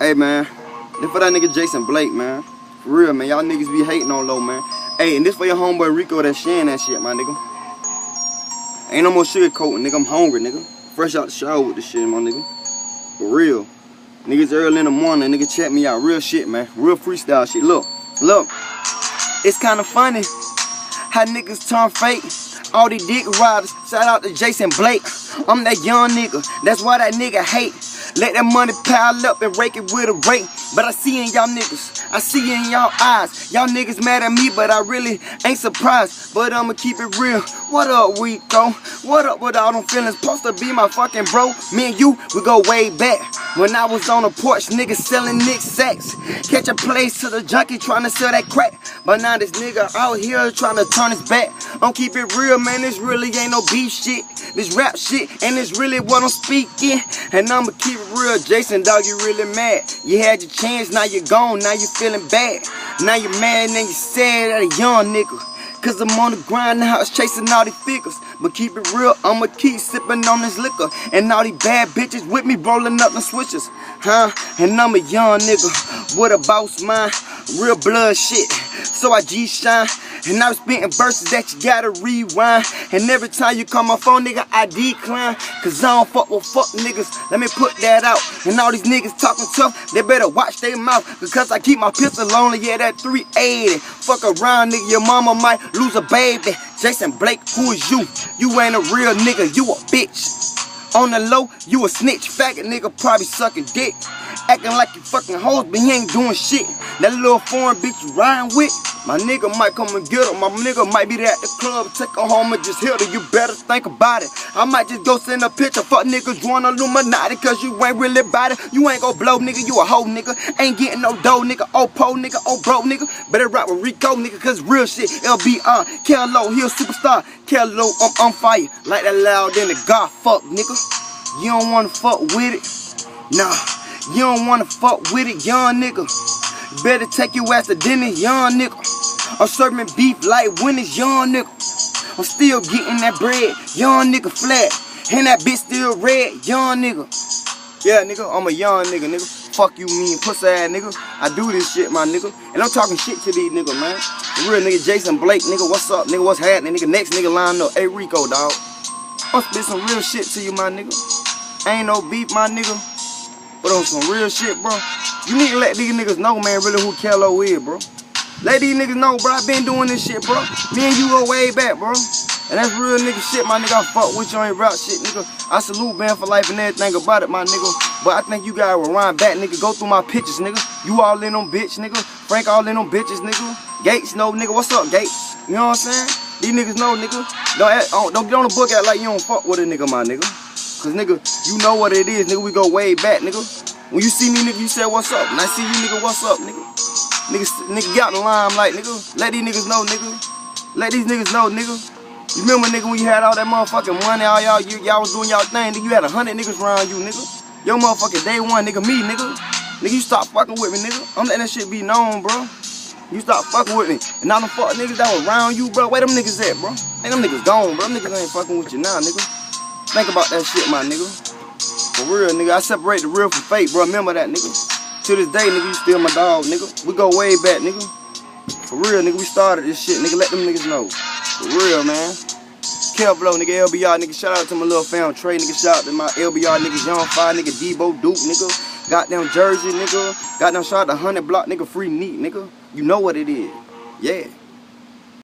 Hey man, this for that nigga Jason Blake, man. For real, man. Y'all niggas be hating on low, man. Hey, and this for your homeboy Rico that's sharing that shit, my nigga. Ain't no more sugarcoating, nigga. I'm hungry, nigga. Fresh out the shower with this shit, my nigga. For real. Niggas early in the morning, nigga, check me out. Real shit, man. Real freestyle shit. Look. It's kind of funny how niggas turn fake. All these dick riders. Shout out to Jason Blake. I'm that young nigga. That's why that nigga hate. Let that money pile up and rake it with a rake. But I see in y'all niggas, I see in y'all eyes. Y'all niggas mad at me, but I really ain't surprised. But I'ma keep it real. What up, Rico? What up with all them feelings? Supposed to be my fucking bro. Me and you, we go way back. When I was on the porch, niggas selling Nick sacks. Catch a place to the junkie trying to sell that crack. But now this nigga out here trying to turn his back. I'm keep it real, man. This really ain't no beef shit. This rap shit, and it's really what I'm speaking. And I'ma keep it real. Jason, dog, you really mad. You had your chance, now you're gone, now you feeling bad. Now you're mad and you sad at a young nigga. Cause I'm on the grind now, it's chasing all these figures. But keep it real, I'ma keep sipping on this liquor. And all these bad bitches with me rolling up the switches. And I'm a young nigga with a boss mind. Real blood shit, so I G-shine. And I'm spitting verses that you gotta rewind. And every time you call my phone, nigga, I decline. Cause I don't fuck with fuck niggas, let me put that out. And all these niggas talking tough, they better watch their mouth. Because I keep my pistol on, yeah, that 380. Fuck around, nigga, your mama might lose a baby. Jason Blake, who is you? You ain't a real nigga, you a bitch. On the low, you a snitch, faggot nigga probably sucking dick. Acting like you fucking hoes, but he ain't doing shit. That little foreign bitch you riding with, my nigga might come and get her. My nigga might be there at the club, take her home and just hit her. You better think about it. I might just go send a picture. Fuck niggas join Illuminati, cause you ain't really about it. You ain't gon' blow, nigga, you a hoe, nigga. Ain't getting no dough, nigga. Oh, po, nigga, oh, bro, nigga. Better rock with Rico, nigga, cause real shit. LB, Kello, he a superstar. Kello, I'm on fire. Like that loud in the God, fuck, nigga. You don't wanna fuck with it? Nah. You don't wanna fuck with it, young nigga. Better take your ass to dinner, young nigga. I'm serving beef like when it's young nigga. I'm still getting that bread, young nigga flat. And that bitch still red, young nigga. Yeah, nigga, I'm a young nigga, nigga. Fuck you, mean pussy ass nigga. I do this shit, my nigga. And I'm talking shit to these niggas, man. The real nigga Jason Blake, nigga, what's up, nigga? What's happening, nigga? Next nigga line up. Hey, Rico, dog. I'll spit some real shit to you, my nigga. Ain't no beef, my nigga. But on some real shit, bro. You need to let these niggas know, man, really who Kello is, bro. Let these niggas know, bro. I been doing this shit, bro. Me and you go way back, bro. And that's real nigga shit, my nigga. I fuck with you on your rap shit, nigga. I salute Ben for life and everything about it, my nigga. But I think you gotta rewind back, nigga. Go through my pictures, nigga. You all in them bitch, nigga. Frank all in them bitches, nigga. Gates, no, nigga. What's up, Gates? You know what I'm saying? These niggas know, nigga. Don't get on the book act like you don't fuck with a nigga, my nigga. Cause nigga, you know what it is, nigga. We go way back, nigga. When you see me, nigga, you say what's up. And I see you, nigga, what's up, nigga. Nigga get out the limelight, nigga. Let these niggas know, nigga. Let these niggas know, nigga. You remember, nigga, when you had all that motherfucking money, all y'all was doing y'all thing, nigga. You had 100 niggas around you, nigga. Your motherfucking day one, nigga, me, nigga. Nigga, you stop fucking with me, nigga. I'm letting that shit be known, bro. You stop fucking with me. And all them fuck niggas that was around you, bro. Where them niggas at, bro? Man, them niggas gone, bro. Them niggas ain't fucking with you now, nigga. Think about that shit, my nigga. For real, nigga. I separate the real from fake, bro. Remember that, nigga. To this day, nigga, you still my dog, nigga. We go way back, nigga. For real, nigga. We started this shit, nigga. Let them niggas know. For real, man. Kello, nigga. LBR, nigga. Shout out to my little fam Trey, nigga. Shout out to my LBR, nigga. Young Fire, nigga. Debo Duke, nigga. Goddamn Jersey, nigga. Goddamn shout out to 100 Block, nigga. Free Neat, nigga. You know what it is. Yeah.